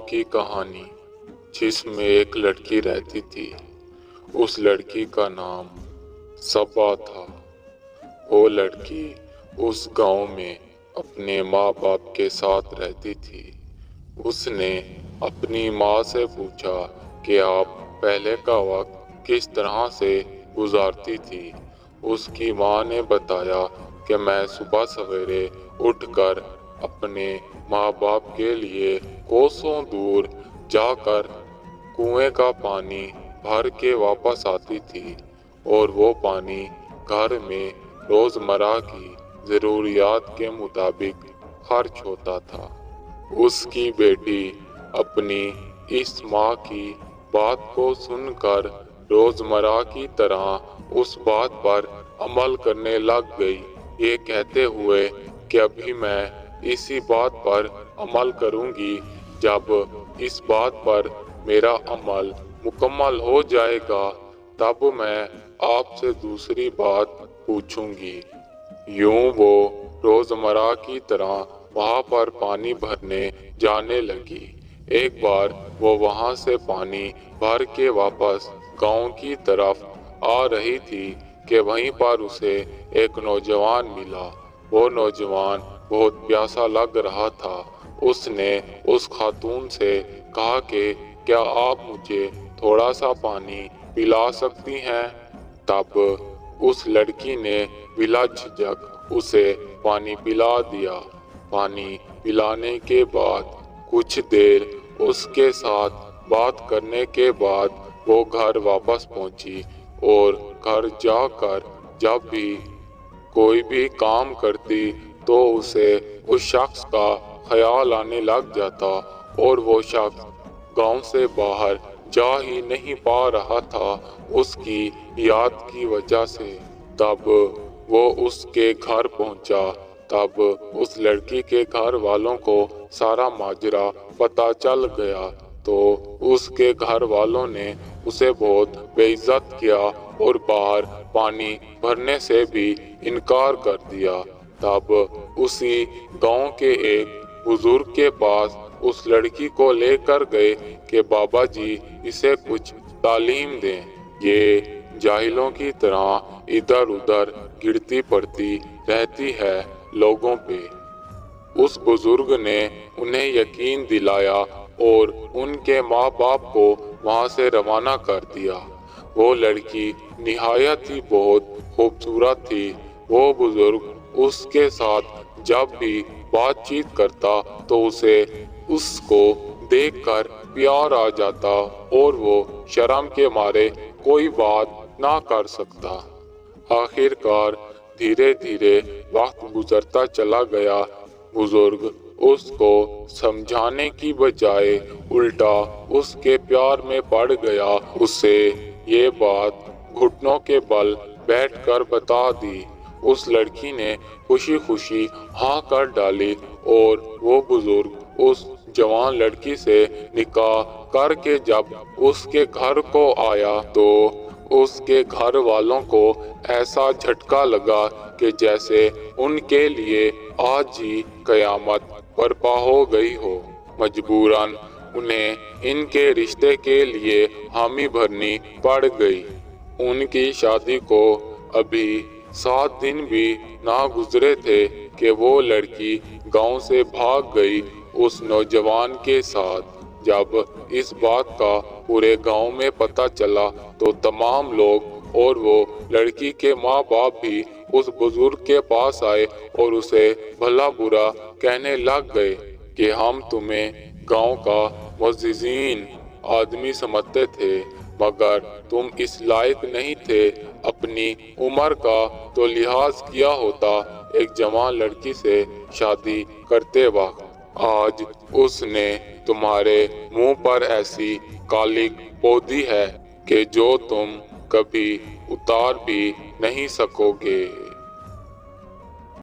کی کہانی جس میں ایک لڑکی رہتی تھی۔ اس لڑکی کا نام صبا تھا۔ وہ لڑکی اس گاؤں میں اپنے ماں باپ کے ساتھ رہتی تھی۔ اس نے اپنی ماں سے پوچھا کہ آپ پہلے کا وقت کس طرح سے گزارتی تھی۔ اس کی ماں نے بتایا کہ میں صبح سویرے اٹھ کر اپنے ماں باپ کے لیے کوسوں دور جا کر کنویں کا پانی بھر کے واپس آتی تھی اور وہ پانی گھر میں روزمرہ کی ضروریات کے مطابق خرچ ہوتا تھا۔ اس کی بیٹی اپنی اس ماں کی بات کو سن کر روزمرہ کی طرح اس بات پر عمل کرنے لگ گئی، یہ کہتے ہوئے کہ ابھی میں اسی بات پر عمل کروں گی، جب اس بات پر میرا عمل مکمل ہو جائے گا تب میں آپ سے دوسری بات پوچھوں گی۔ یوں وہ روزمرہ کی طرح وہاں پر پانی بھرنے جانے لگی۔ ایک بار وہ وہاں سے پانی بھر کے واپس گاؤں کی طرف آ رہی تھی کہ وہیں پر اسے ایک نوجوان ملا۔ وہ نوجوان بہت پیاسا لگ رہا تھا۔ اس نے اس خاتون سے کہا کہ کیا آپ مجھے تھوڑا سا پانی پلا سکتی ہیں؟ تب اس لڑکی نے بلا جھجک اسے پانی پلا دیا۔ پانی پلانے کے بعد کچھ دیر اس کے ساتھ بات کرنے کے بعد وہ گھر واپس پہنچی اور گھر جا کر جب بھی کوئی بھی کام کرتی تو اسے اس شخص کا خیال آنے لگ جاتا اور وہ شخص گاؤں سے باہر جا ہی نہیں پا رہا تھا اس کی یاد کی وجہ سے۔ تب وہ اس کے گھر پہنچا۔ تب اس لڑکی کے گھر والوں کو سارا ماجرا پتہ چل گیا تو اس کے گھر والوں نے اسے بہت بے عزت کیا اور باہر پانی بھرنے سے بھی انکار کر دیا۔ تب اسی گاؤں کے ایک بزرگ کے پاس اس لڑکی کو لے کر گئے کہ بابا جی اسے کچھ تعلیم دیں، یہ جاہلوں کی طرح ادھر ادھر گرتی پڑتی رہتی ہے لوگوں پہ۔ اس بزرگ نے انہیں یقین دلایا اور ان کے ماں باپ کو وہاں سے روانہ کر دیا۔ وہ لڑکی نہایت ہی بہت خوبصورت تھی۔ وہ بزرگ اس کے ساتھ جب بھی بات چیت کرتا تو اسے اس کو دیکھ کر پیار آ جاتا اور وہ شرم کے مارے کوئی بات نہ کر سکتا۔ آخر کار دھیرے دھیرے وقت گزرتا چلا گیا۔ بزرگ اس کو سمجھانے کی بجائے الٹا اس کے پیار میں پڑ گیا۔ اسے یہ بات گھٹنوں کے بل بیٹھ کر بتا دی۔ اس لڑکی نے خوشی خوشی ہاں کر ڈالی اور وہ بزرگ اس جوان لڑکی سے نکاح کر کے جب اس کے گھر کو آیا تو اس کے گھر والوں کو ایسا جھٹکا لگا کہ جیسے ان کے لیے آج ہی قیامت برپا ہو گئی ہو۔ مجبوراً انہیں ان کے رشتے کے لیے حامی بھرنی پڑ گئی۔ ان کی شادی کو ابھی 7 دن بھی نہ گزرے تھے کہ وہ لڑکی گاؤں سے بھاگ گئی اس نوجوان کے ساتھ۔ جب اس بات کا پورے گاؤں میں پتہ چلا تو تمام لوگ اور وہ لڑکی کے ماں باپ بھی اس بزرگ کے پاس آئے اور اسے بھلا برا کہنے لگ گئے کہ ہم تمہیں گاؤں کا معززین آدمی سمجھتے تھے مگر تم اس لائق نہیں تھے۔ اپنی عمر کا تو لحاظ کیا ہوتا ایک جوان لڑکی سے شادی کرتے وقت۔ آج اس نے تمہارے منہ پر ایسی کالک پودی ہے کہ جو تم کبھی اتار بھی نہیں سکو گے۔